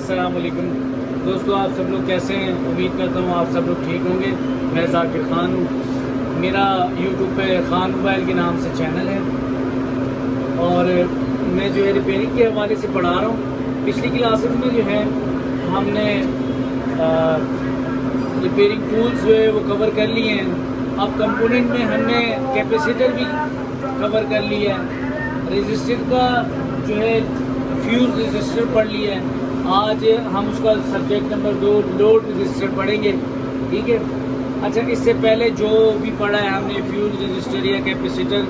अस्सलाम वालेकुम दोस्तों, आप सब लोग कैसे हैं? उम्मीद करता हूँ आप सब लोग ठीक होंगे। मैं ज़ाकिर ख़ान हूँ। मेरा यूट्यूब पे ख़ान मोबाइल के नाम से चैनल है और मैं जो है रिपेयरिंग के हवाले से पढ़ा रहा हूँ। पिछली क्लासेस में जो है हमने रिपेयरिंग टूल्स जो है वो कवर कर लिए हैं। अब कंपोनेंट में हमने कैपेसिटर भी कवर कर लिया है। रेजिस्टर का जो है फ्यूज़ रेजिस्टर पढ़ लिया है। आज हम उसका सब्जेक्ट नंबर 2 लोड रेजिस्टर पढ़ेंगे, ठीक है। अच्छा, इससे पहले जो भी पढ़ा है हमने फ्यूज़ रेजिस्टर या कैपेसिटर,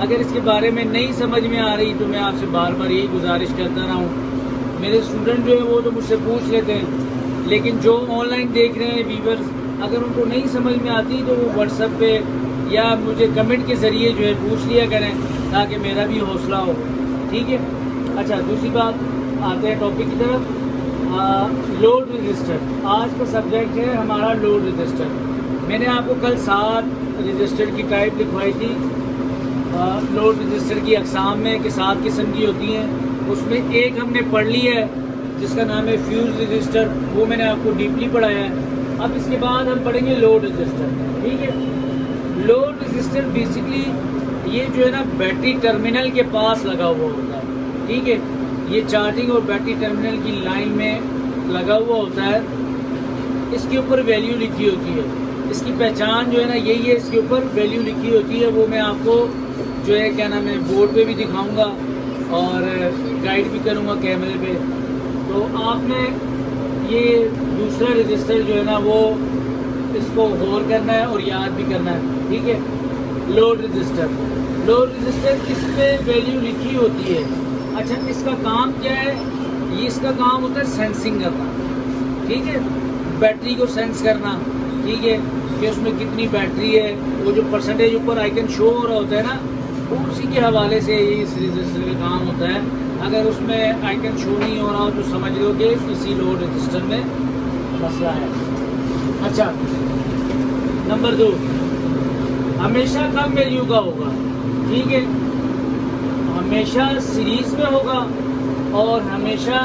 अगर इसके बारे में नहीं समझ में आ रही तो मैं आपसे बार बार यही गुजारिश करता रहा हूँ। मेरे स्टूडेंट जो है वो तो मुझसे पूछ लेते हैं, लेकिन जो ऑनलाइन देख रहे हैं व्यूअर्स, अगर उनको नहीं समझ में आती तो वो व्हाट्सएप पे या मुझे कमेंट के ज़रिए जो है पूछ लिया करें ताकि मेरा भी हौसला हो, ठीक है। अच्छा, दूसरी बात, आते हैं टॉपिक की तरफ। लोड रजिस्टर आज का सब्जेक्ट है हमारा। लोड रजिस्टर मैंने आपको कल 7 रजिस्टर की टाइप लिखवाई थी। लोड रजिस्टर की अक़साम में कि 7 किस्म की होती हैं, उसमें एक हमने पढ़ ली है जिसका नाम है फ्यूज़ रजिस्टर, वो मैंने आपको डीपली पढ़ाया है। अब इसके बाद हम पढ़ेंगे लोड रजिस्टर, ठीक है। लोड रजिस्टर बेसिकली ये जो है ना बैटरी टर्मिनल के पास लगा हुआ होता है, ठीक है। ये चार्जिंग और बैटरी टर्मिनल की लाइन में लगा हुआ होता है। इसके ऊपर वैल्यू लिखी होती है। इसकी पहचान जो है ना यही है, इसके ऊपर वैल्यू लिखी होती है। वो मैं आपको जो है क्या नाम है बोर्ड पे भी दिखाऊंगा और गाइड भी करूंगा कैमरे पे। तो आपने ये दूसरा रजिस्टर जो है ना वो इसको गौर करना है और याद भी करना है, ठीक है। लोड रजिस्टर, लोड रजिस्टर इस पे वैल्यू लिखी होती है। अच्छा, इसका काम क्या है? ये इसका काम होता है सेंसिंग करना, ठीक है। बैटरी को सेंस करना, ठीक है, कि उसमें कितनी बैटरी है। वो जो परसेंटेज ऊपर आइकन शो हो रहा होता है ना, वो उसी के हवाले से इस रजिस्टर का काम होता है। अगर उसमें आइकन शो नहीं हो रहा हो तो समझ लो कि इसी लोड रजिस्टर में मसला है। अच्छा, नंबर 2, हमेशा कम वैल्यू का होगा, ठीक है। हमेशा सीरीज में होगा और हमेशा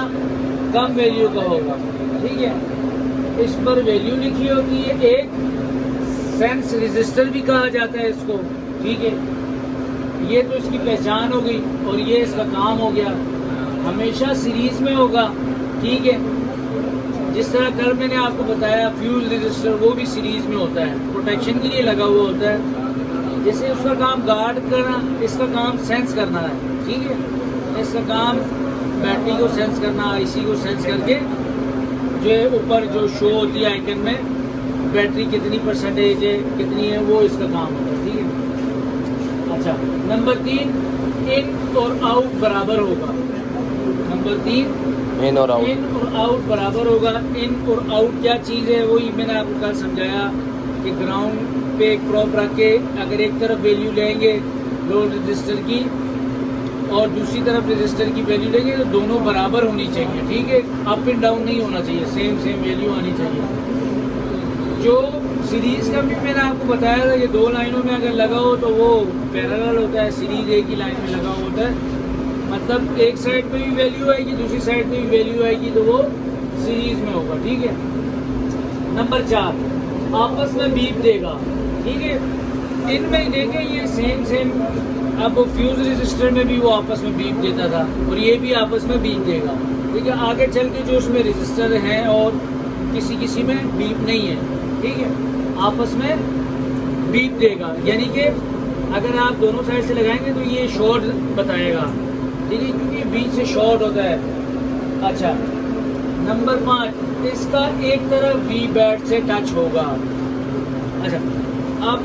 कम वैल्यू का होगा, ठीक है। इस पर वैल्यू लिखी होती है। एक सेंस रजिस्टर भी कहा जाता है इसको, ठीक है। ये तो इसकी पहचान हो गई और ये इसका काम हो गया। हमेशा सीरीज में होगा, ठीक है। जिस तरह कल मैंने आपको बताया फ्यूज रजिस्टर वो भी सीरीज में होता है, प्रोटेक्शन के लिए लगा हुआ होता है। जैसे उसका काम गार्ड करना, इसका काम सेंस करना है, ठीक है। इसका काम बैटरी को सेंस करना, आईसी को सेंस करके जो है ऊपर जो शो होती है आइकन में बैटरी कितनी परसेंटेज है, कितनी है, वो इसका काम होता है, ठीक है। अच्छा, नंबर 3, इन और आउट बराबर होगा। नंबर 3, इन और आउट, इन और आउट बराबर होगा। इन और आउट क्या चीज़ है वही मैंने आपको कल समझाया कि ग्राउंड पे एक प्रॉप रख के अगर एक तरफ वैल्यू लेंगे लोड रजिस्टर की और दूसरी तरफ रजिस्टर की वैल्यू लेंगे तो दोनों बराबर होनी चाहिए, ठीक है। अप एंड डाउन नहीं होना चाहिए, सेम वैल्यू आनी चाहिए। जो सीरीज का भी मैंने आपको बताया था कि 2 लाइनों में अगर लगा हो तो वो पैरेलल होता है, सीरीज एक ही लाइन में लगा होता है। मतलब एक साइड पे भी वैल्यू आएगी, दूसरी साइड पे भी वैल्यू आएगी, तो वो सीरीज में होगा, ठीक है। नंबर 4, आपस में बीप देगा, ठीक है। इनमें देखें ये सेम अब फ्यूज रजिस्टर में भी वो आपस में बीप देता था और ये भी आपस में बीप देगा, ठीक है। आगे चल के जो उसमें रजिस्टर हैं और किसी में बीप नहीं है, ठीक है, आपस में बीप देगा। यानी कि अगर आप दोनों साइड से लगाएंगे तो ये शॉर्ट बताएगा, ठीक है, क्योंकि बीच से शॉर्ट होता है। अच्छा, नंबर 5, इसका एक तरफ वी बैट से टच होगा। अच्छा, अब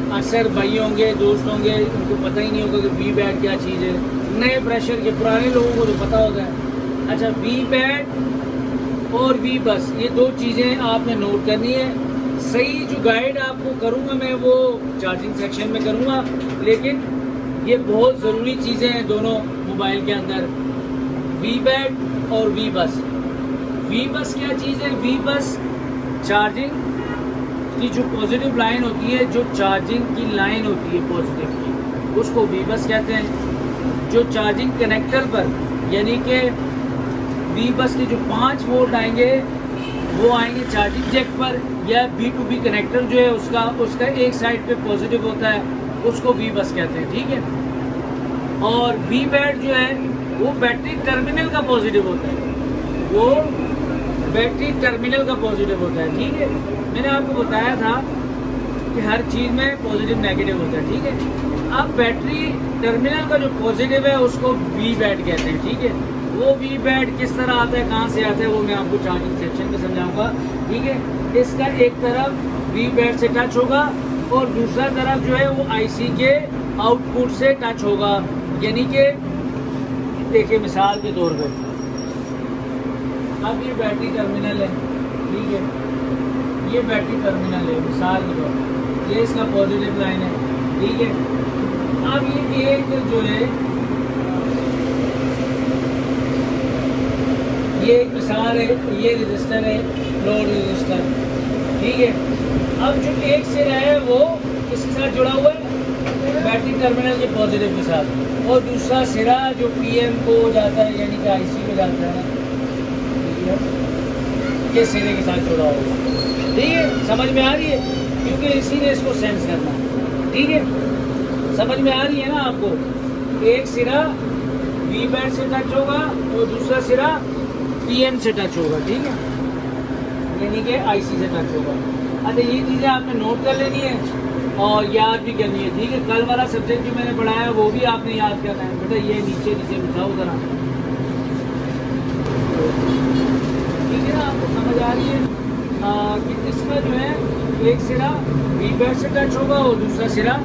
अक्सर भाई होंगे, दोस्त होंगे, उनको पता ही नहीं होगा कि वी बैट क्या चीज़ है। नए प्रेशर के पुराने लोगों को तो पता होता है। अच्छा, वी बैट और वी बस, ये 2 चीज़ें आपने नोट करनी है। सही जो गाइड आपको करूँगा मैं वो चार्जिंग सेक्शन में करूँगा, लेकिन ये बहुत ज़रूरी चीज़ें हैं दोनों मोबाइल के अंदर, वी बैट और वी बस। वी बस क्या चीज़ है? वी बस चार्जिंग की जो पॉजिटिव लाइन होती है, जो चार्जिंग की लाइन होती है पॉजिटिव की, उसको वी बस कहते हैं। जो चार्जिंग कनेक्टर पर यानी कि वी बस के जो 5 वोल्ट आएंगे वो आएंगे चार्जिंग जैक पर, या B2B कनेक्टर जो है उसका एक साइड पे पॉजिटिव होता है, उसको वी बस कहते हैं, ठीक है। और वी बैट जो है वो बैटरी टर्मिनल का पॉजिटिव होता है, वो बैटरी टर्मिनल का पॉजिटिव होता है, ठीक है। मैंने आपको बताया था कि हर चीज़ में पॉजिटिव नेगेटिव होता है, ठीक है। अब बैटरी टर्मिनल का जो पॉजिटिव है उसको वी बैट कहते हैं, ठीक है। वो वी बैट किस तरह आता है, कहाँ से आता है, वो मैं आपको चार्जिंग सेक्शन में समझाऊंगा, ठीक है। इसका एक तरफ वी बैट से टच होगा और दूसरा तरफ जो है वो आईसी के आउटपुट से टच होगा, यानी कि देखिए मिसाल के तौर पे अब ये बैटरी टर्मिनल है, ठीक है, ये बैटरी टर्मिनल है मिसाल के तौर पर, ये इसका पॉजिटिव लाइन है, ठीक है। अब ये एक जो है ये एक मिसाल है, ये रजिस्टर है, लोड रजिस्टर, ठीक है। अब जो एक सिरा है वो इसके साथ जुड़ा हुआ है बैटरी टर्मिनल के पॉजिटिव के साथ, और दूसरा सिरा जो पीएम को जाता है यानी कि आईसी में जाता है, ठीक है, ये सिरे के साथ जुड़ा हुआ है, ठीक है। समझ में आ रही है, क्योंकि इसी ने इसको सेंस करना है, ठीक है। समझ में आ रही है ना आपको, एक सिरा वी बैट से टच होगा और दूसरा सिरा पीएम से टच होगा, ठीक है, यानी कि आईसी से टच होगा। अच्छा, ये चीज़ें आपने नोट कर लेनी है और याद भी करनी है, ठीक है। कल वाला सब्जेक्ट जो मैंने पढ़ाया वो भी आपने याद करना है बेटा, ये नीचे नीचे बिठाओ ज़रा, ठीक है ना। आपको समझ आ रही है कि इसमें जो है एक सिरा वी बैट से टच होगा और दूसरा सिरा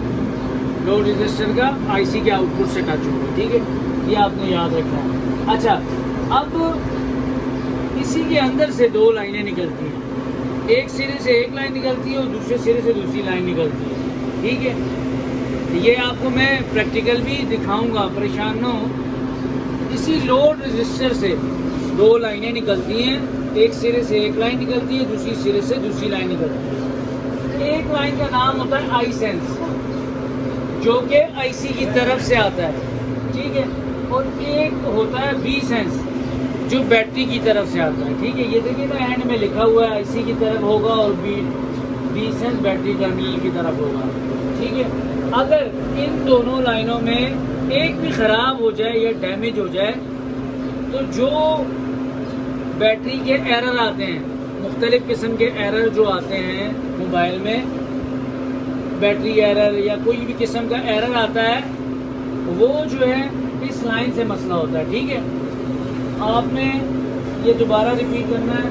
लोड रजिस्टर का आईसी के आउटपुट से टच होगा, ठीक है। ये आपने याद रखना है। अच्छा, अब इसी के अंदर से दो लाइनें निकलती हैं, एक सिरे से एक लाइन निकलती है और दूसरे सिरे से दूसरी लाइन निकलती है, ठीक है। ये आपको मैं प्रैक्टिकल भी दिखाऊंगा, परेशान ना हो। इसी लोड रजिस्टर से दो लाइनें निकलती हैं, एक सिरे से एक लाइन निकलती है, दूसरी सिरे से दूसरी लाइन निकलती है। एक लाइन का नाम होता है आई सेंस, जो कि आईसी की तरफ से आता है, ठीक है, और एक होता है बी सेंस जो बैटरी की तरफ से आता है, ठीक है। ये देखिए ना, एंड में लिखा हुआ है आईसी की तरफ होगा और बी सेंस बैटरी टर्मिनल की तरफ होगा, ठीक है। अगर इन दोनों लाइनों में एक भी ख़राब हो जाए या डैमेज हो जाए तो जो बैटरी के एरर आते हैं, मुख्तलिफ़ किस्म के एरर जो आते हैं मोबाइल में, बैटरी एरर या कोई भी किस्म का एरर आता है, वो जो है इस लाइन से मसला होता है, ठीक है। आपने ये दोबारा रिपीट करना है,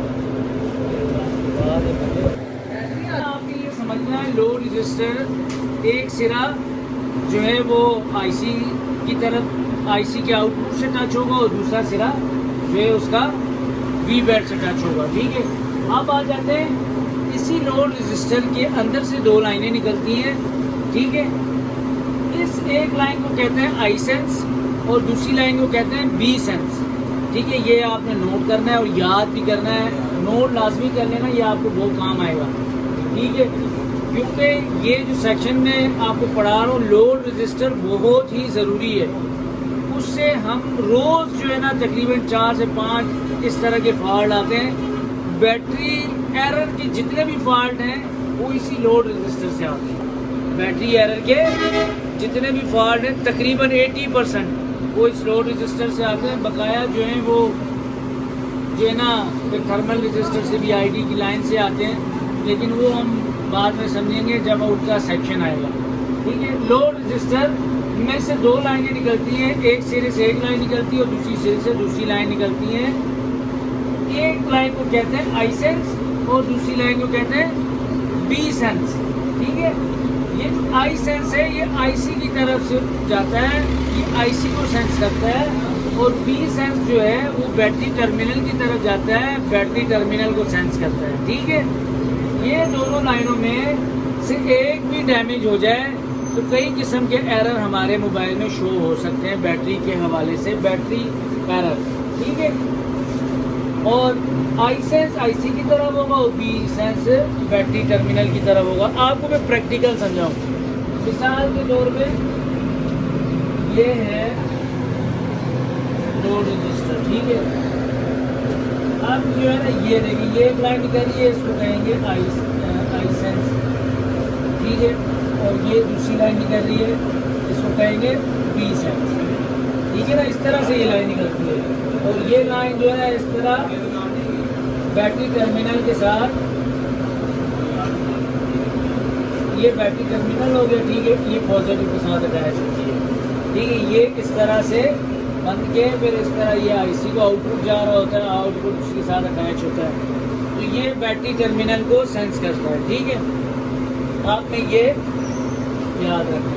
आपके लिए समझना है। लोड रजिस्टर एक सिरा जो है वो आईसी की तरफ, आईसी के आउटपुट से टच होगा और दूसरा सिरा जो है उसका वी बैट से टच होगा, ठीक है। अब आ जाते हैं, इसी लोड रजिस्टर के अंदर से दो लाइनें निकलती हैं, ठीक है। इस एक लाइन को कहते हैं आई सेंस और दूसरी लाइन को कहते हैं बी सेंस, ठीक है। ये आपने नोट करना है और याद भी करना है, नोट लाजमी कर लेना, ये आपको बहुत काम आएगा, ठीक है। क्योंकि ये जो सेक्शन में आपको पढ़ा रहा हूँ, लोड रजिस्टर बहुत ही ज़रूरी है। उससे हम रोज़ जो है ना तकरीबन 4 से 5 इस तरह के फॉल्ट आते हैं। बैटरी एरर के जितने भी फॉल्ट हैं वो इसी लोड रजिस्टर से आते हैं। बैटरी एरर के जितने भी फॉल्ट हैं तकरीबन 80% वो इस लोड रजिस्टर से आते हैं। बकाया जो है वो जो है ना फिर थर्मल रजिस्टर से भी आईडी की लाइन से आते हैं, लेकिन वो हम बाद में समझेंगे जब उसका सेक्शन आएगा, ठीक है। लोड रजिस्टर में से दो लाइनें निकलती हैं, एक सिरे से एक लाइन निकलती है और दूसरी सिरे से दूसरी लाइन निकलती है। एक लाइन को कहते हैं आई सेंस और दूसरी लाइन को कहते हैं बी सेंस, ठीक है। ये जो आई सेंस है ये आईसी की तरफ से जाता है, ये आईसी को सेंस करता है, और बी सेंस जो है वो बैटरी टर्मिनल की तरफ जाता है, बैटरी टर्मिनल को सेंस करता है, ठीक है। ये दोनों लाइनों में से एक भी डैमेज हो जाए तो कई किस्म के एरर हमारे मोबाइल में शो हो सकते हैं बैटरी के हवाले से, बैटरी एरर, ठीक है। और आई सेंस आईसी की तरफ होगा और बी सेंस बैटरी टर्मिनल की तरफ होगा। आपको मैं प्रैक्टिकल समझाऊँ, मिसाल के तौर पे ये है लोड रजिस्टर, ठीक है। अब जो है ना ये देखिए, ये एक लाइन निकल रही है, इसको कहेंगे आई सेंस, ठीक है। और ये दूसरी लाइन निकल रही है, इसको कहेंगे बी सेंस, ठीक है ना। इस तरह से ये लाइन निकलती है। और ये लाइन जो है इस तरह बैटरी टर्मिनल के साथ, ये बैटरी टर्मिनल हो गया, ठीक है। ये पॉजिटिव के साथ अटैच होती है, ठीक है। ये इस तरह से बंद के फिर इस तरह ये आईसी को आउटपुट जा रहा होता है, आउटपुट उसके साथ अटैच होता है, तो ये बैटरी टर्मिनल को सेंस करता है, ठीक है। आपने ये याद रखना,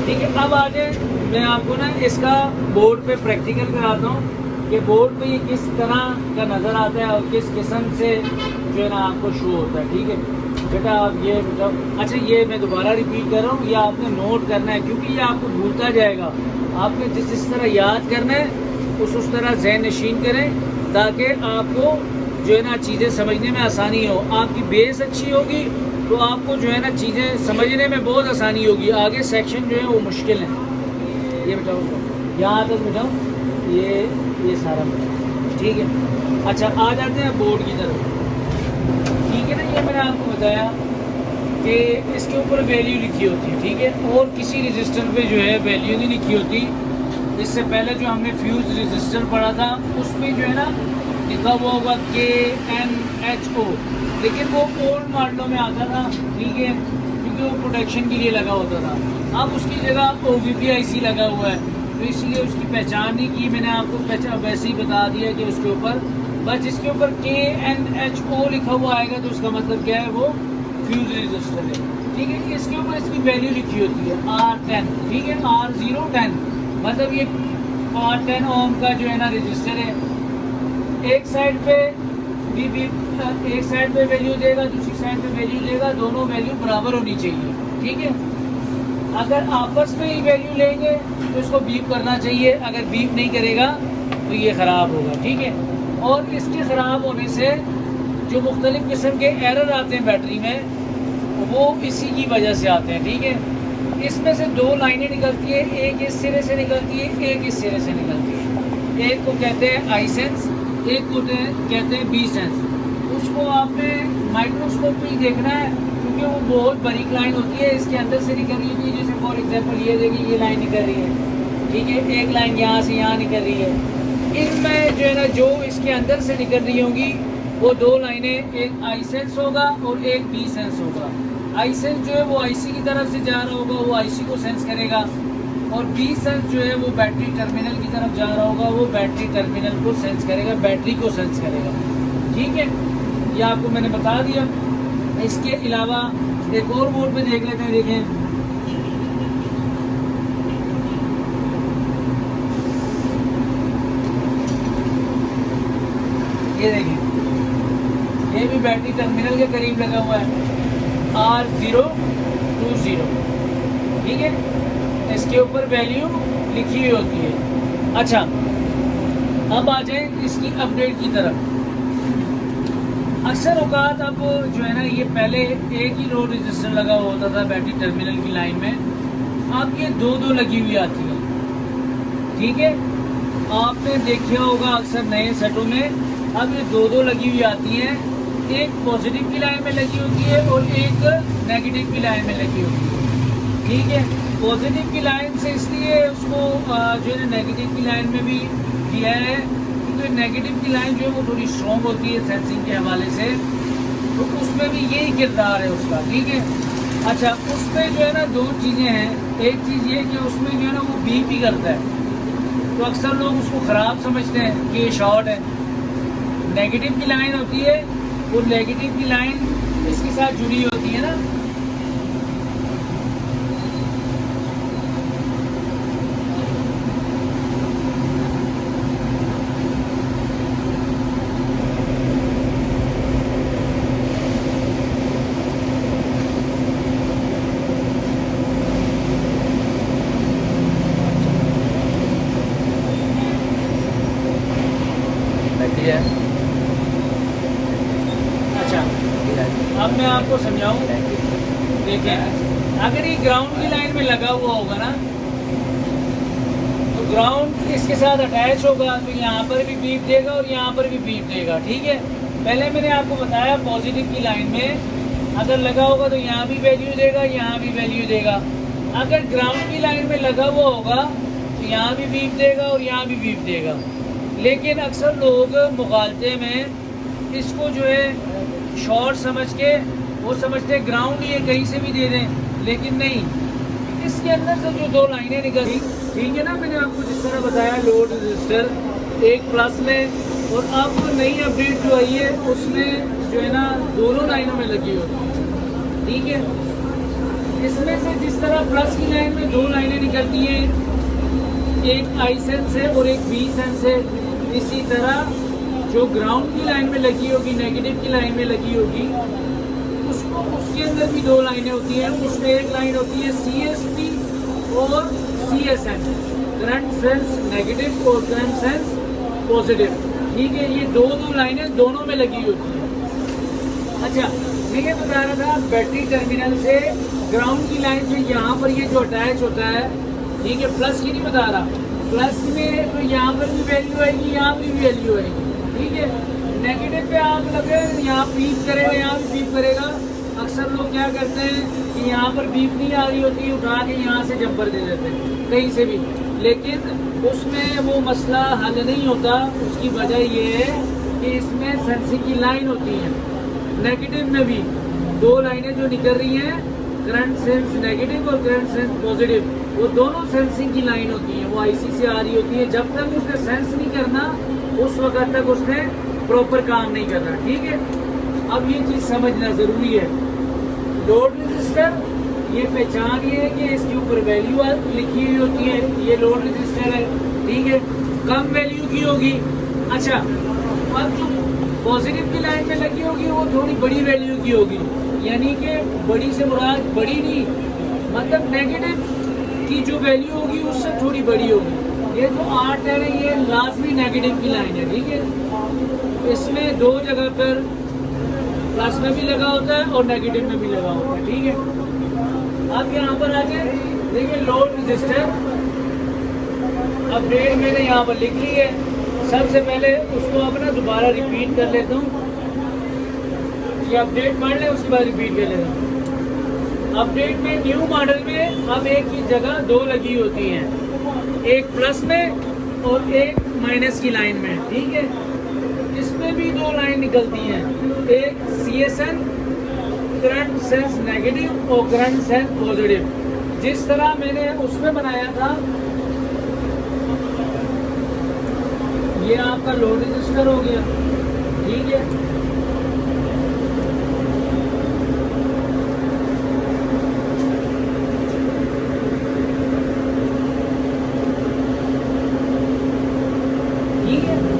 ठीक है। अब आगे मैं आपको ना इसका बोर्ड पे प्रैक्टिकल कराता हूँ कि बोर्ड पे ये किस तरह का नज़र आता है और किस किस्म से जो है ना आपको शो होता है, ठीक है। बेटा आप ये बताओ, अच्छा ये मैं दोबारा रिपीट कर रहा हूँ, ये आपने नोट करना है क्योंकि ये आपको भूलता जाएगा। आपने जिस तरह याद करना है उस तरह ज़हन नशीन करें ताकि आपको जो है ना चीज़ें समझने में आसानी हो। आपकी बेस अच्छी होगी तो आपको जो है ना चीज़ें समझने में बहुत आसानी होगी। आगे सेक्शन जो है वो मुश्किल है। ये बताओ, यहाँ तक बताओ, ये सारा बताओ, ठीक है। अच्छा आ जाते हैं बोर्ड की तरफ, ठीक है ना। ये मैंने आपको बताया कि इसके ऊपर वैल्यू लिखी होती है, ठीक है। और किसी रजिस्टर पे जो है वैल्यू नहीं लिखी होती। इससे पहले जो हमने फ्यूज रजिस्टर पढ़ा था उसमें जो है ना लिखा हुआ होगा KNHO, लेकिन वो ओल्ड मॉडलों में आता था, ठीक है, क्योंकि वो प्रोटेक्शन के लिए लगा होता था। अब उसकी जगह OVPIC लगा हुआ है, तो इसलिए उसकी पहचान नहीं की मैंने आपको, वैसे ही बता दिया कि उसके ऊपर बस जिसके ऊपर KNHO लिखा हुआ आएगा तो उसका मतलब क्या है, वो फ्यूज रजिस्टर है, ठीक है। इसके ऊपर इसकी वैल्यू लिखी होती है R10, ठीक है। R010 मतलब ये R10 ओम का जो है ना रजिस्टर है। एक साइड पे भी एक साइड पे वैल्यू देगा, दूसरी साइड पे वैल्यू देगा, दोनों वैल्यू बराबर होनी चाहिए, ठीक है। अगर आपस में ही वैल्यू लेंगे तो इसको बीप करना चाहिए, अगर बीप नहीं करेगा तो ये ख़राब होगा, ठीक है। और इसके ख़राब होने से जो मुख्तलिफ़ किस्म के एरर आते हैं बैटरी में वो इसी की वजह से आते हैं, ठीक है। इसमें से दो लाइनें निकलती है, एक इस सिरे से निकलती है, एक इस सिरे से निकलती है। एक को कहते हैं आई सेंस, एक को कहते हैं बी सेंस। उसको आपने माइक्रोस्कोप पे ही देखना है क्योंकि वो बहुत बारीक लाइन होती है, इसके अंदर से निकल रही है। जैसे फॉर एग्जांपल ये देखिए, ये लाइन निकल रही है, ठीक है। एक लाइन यहाँ से यहाँ निकल रही है। इनमें जो है ना जो इसके अंदर से निकल रही होंगी वो दो लाइनें, एक आई सेंस होगा और एक बी सेंस होगा। आई सेंस जो है वो आईसी की तरफ से जा रहा होगा, वो आईसी को सेंस करेगा, और बी सेंस जो है वो बैटरी टर्मिनल की तरफ जा रहा होगा, वो बैटरी टर्मिनल को सेंस करेगा, बैटरी को सेंस करेगा, ठीक है। ये आपको मैंने बता दिया। इसके अलावा एक और बोर्ड पे देख लेते हैं, देखें ये देखिए, ये भी बैटरी टर्मिनल के करीब लगा हुआ है, R020, ठीक है। इसके ऊपर वैल्यू लिखी हुई होती है। अच्छा अब आ जाए इसकी अपडेट की तरफ। अक्सर औकात अब जो है ना ये पहले एक ही लोड रजिस्टर लगा होता था बैटरी टर्मिनल की लाइन में, अब ये दो दो लगी हुई आती है, ठीक है। आपने देखा होगा अक्सर नए सेटों में अब ये दो दो लगी हुई आती हैं, एक पॉजिटिव की लाइन में लगी होती है और एक नेगेटिव की लाइन में लगी होती है, ठीक है। पॉजिटिव की लाइन से इसलिए उसको जो है नेगेटिव की लाइन में भी दिया है क्योंकि नेगेटिव की लाइन जो है वो थोड़ी स्ट्रॉन्ग होती है सेंसिंग के हवाले से, तो उसमें भी यही किरदार है उसका, ठीक है। अच्छा उसमें जो है ना दो चीज़ें हैं, एक चीज़ ये कि उसमें जो है ना वो बीप ही करता है, तो अक्सर लोग उसको ख़राब समझते हैं कि ये शॉर्ट है। नेगेटिव की लाइन होती है, वो नेगेटिव की लाइन इसके साथ जुड़ी होती है ना, अच्छा अब मैं आपको समझाऊं, देखें अगर ये ग्राउंड की लाइन में लगा हुआ होगा ना तो ग्राउंड इसके साथ अटैच होगा तो यहाँ पर भी बीप देगा और यहाँ पर भी बीप देगा। ठीक है, पहले मैंने आपको बताया पॉजिटिव की लाइन में अगर लगा होगा तो यहाँ भी वैल्यू देगा, यहाँ भी वैल्यू देगा। अगर ग्राउंड की लाइन में लगा हुआ होगा तो यहाँ भी बीप देगा और यहाँ भी बीप देगा। लेकिन अक्सर लोग मुगालते में इसको जो है शॉर्ट समझ के वो समझते हैं ग्राउंड ये कहीं से भी दे दें, लेकिन नहीं, इसके अंदर से जो दो लाइनें निकली, ठीक है ना, मैंने आपको जिस तरह बताया लोड रजिस्टर एक प्लस में और अब नई अपडेट जो आई है उसमें जो है ना दोनों लाइनों में लगी होती है। ठीक है, इसमें से जिस तरह प्लस की लाइन में दो लाइनें निकलती हैं, एक आई सेंस है और एक बी सेंस है, इसी तरह जो ग्राउंड की लाइन में लगी होगी, नेगेटिव की लाइन में लगी होगी, उसको उसके अंदर भी दो लाइनें होती हैं। उसमें एक लाइन होती है CSP और CSN, करंट सेंस नेगेटिव और करंट सेंस पॉजिटिव। ठीक है, ये दो लाइनें दोनों में लगी होती हैं। अच्छा, मैं ये बता रहा था बैटरी टर्मिनल से ग्राउंड की लाइन से यहाँ पर ये जो अटैच होता है, ठीक है, प्लस की नहीं बता रहा, प्लस में तो यहाँ पर भी वैल्यू आएगी, यहाँ पर भी वैल्यू आएगी। ठीक है, नेगेटिव पे आप लगे यहाँ बीप करेगा, यहाँ भी बीप करेगा। अक्सर लोग क्या करते हैं कि यहाँ पर बीप नहीं आ रही होती, उठा के यहाँ से जंपर दे देते हैं कहीं से भी, लेकिन उसमें वो मसला हल नहीं होता। उसकी वजह ये है कि इसमें सेंसिंग की लाइन होती है। नेगेटिव में भी दो लाइनें जो निकल रही हैं, करंट सेंस नेगेटिव और करंट सेंस पॉजिटिव, वो दोनों सेंसिंग की लाइन होती हैं, वो IC से आ रही होती है। जब तक उसने सेंस नहीं करना उस वक्त तक उसने प्रॉपर काम नहीं करना। ठीक है, अब ये चीज़ समझना ज़रूरी है। लोड रजिस्टर ये पहचान ये है कि इसके ऊपर वैल्यू लिखी हुई होती है, ये लोड रजिस्टर है। ठीक है, कम वैल्यू की होगी। अच्छा, अब जो पॉजिटिव की लाइन में लगी होगी वो थोड़ी बड़ी वैल्यू की होगी, यानी कि बड़ी से मुराद बड़ी नहीं, मतलब नेगेटिव की जो वैल्यू होगी उससे थोड़ी बड़ी होगी। ये जो 8 है ये लाजमी नेगेटिव की लाइन है। ठीक है, इसमें दो जगह पर प्लस में भी लगा होता है और नेगेटिव में भी लगा होता है। ठीक है, अब यहाँ पर आके देखिए लोड रजिस्टर अपडेट मैंने यहाँ पर लिख ली है। सबसे पहले उसको अपना दोबारा रिपीट कर लेता हूँ, ये अपडेट पढ़ लें उसके बाद रिपीट कर लेता हूँ। अपडेट में न्यू मॉडल में अब एक ही जगह दो लगी होती हैं, एक प्लस में और एक माइनस की लाइन में। ठीक है, इसमें भी दो लाइन निकलती हैं, एक CSN करंट सेंस नेगेटिव और करंट सेंस पॉजिटिव, जिस तरह मैंने उसमें बनाया था। ये आपका लोड रजिस्टर हो गया। ठीक है,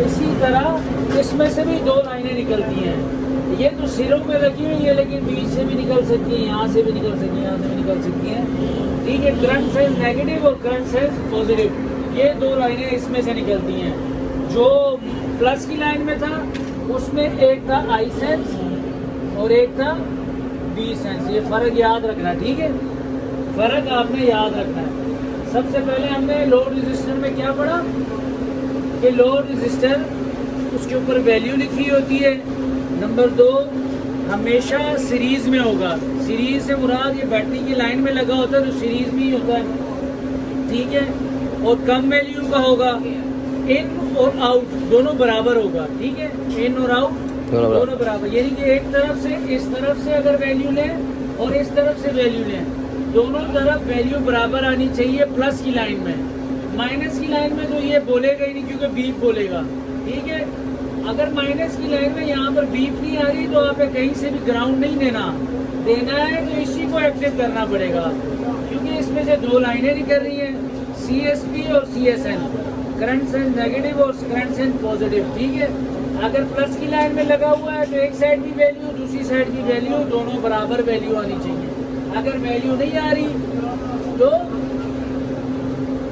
इसी तरह इसमें से भी दो लाइनें निकलती हैं। ये तो सिरों में लगी हुई है, लेकिन बीच से भी निकल सकती है, यहाँ से भी निकल सकती है, यहाँ से भी निकल सकती हैं। ठीक है, करंट सेंस नेगेटिव और करंट सेंस पॉजिटिव, ये दो लाइनें इसमें से निकलती हैं। जो प्लस की लाइन में था उसमें एक था आई सेंस और एक था बी सेंस। ये फ़र्क याद रखना। ठीक है, फ़र्क आपने याद रखना है। सबसे पहले हमने लोड रजिस्टर में क्या पढ़ा कि लोड रजिस्टर उसके ऊपर वैल्यू लिखी होती है। नंबर 2, हमेशा सीरीज में होगा। सीरीज से मुराद ये बैटरी की लाइन में लगा होता है तो सीरीज में ही होता है। ठीक है, और कम वैल्यू का होगा। इन और आउट दोनों बराबर होगा। ठीक है, इन और आउट दोनों बराबर, यानी कि एक तरफ से इस तरफ से अगर वैल्यू लें और इस तरफ से वैल्यू लें, दोनों तरफ वैल्यू बराबर आनी चाहिए प्लस की लाइन में। माइनस की लाइन में तो ये बोलेगा ही नहीं क्योंकि बीप बोलेगा। ठीक है, अगर माइनस की लाइन में यहाँ पर बीप नहीं आ रही तो आप कहीं से भी ग्राउंड नहीं देना है, तो इसी को एक्टिव करना पड़ेगा, क्योंकि इसमें से दो लाइनें निकल रही हैं, CSP और CSN, करंट सेंस नेगेटिव और करंट सेंस पॉजिटिव। ठीक है, अगर प्लस की लाइन में लगा हुआ है तो एक साइड की वैल्यू दूसरी साइड की वैल्यू दोनों बराबर वैल्यू आनी चाहिए। अगर वैल्यू नहीं आ रही तो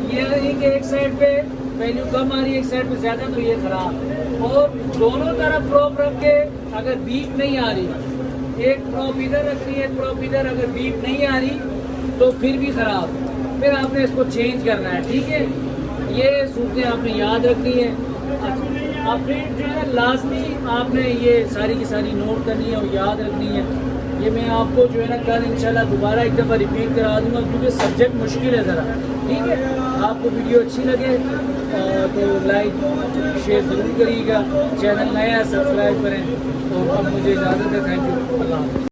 ये है कि एक साइड पे वैल्यू कम आ रही है, एक साइड पे ज़्यादा, तो ये खराब। और दोनों तरफ प्रोप रख के अगर बीप नहीं आ रही, एक प्रोप इधर रख रही है, एक प्रोप इधर, अगर बीप नहीं आ रही तो फिर भी खराब, फिर आपने इसको चेंज करना है। ठीक है, ये सूरतें आपने याद रखनी है। आप फिर जो है लाजमी आपने ये सारी की सारी नोट करनी है और याद रखनी है। ये मैं आपको जो है ना कल इंशाल्लाह दोबारा एक दफ़ा रिपीट करा दूंगा, क्योंकि सब्जेक्ट मुश्किल है ज़रा। ठीक है, आपको वीडियो अच्छी लगे तो लाइक शेयर ज़रूर करिएगा। चैनल नया है, सब्सक्राइब करें। और अब मुझे इजाज़त है। थैंक यू, अल्लाह हाफ़िज़।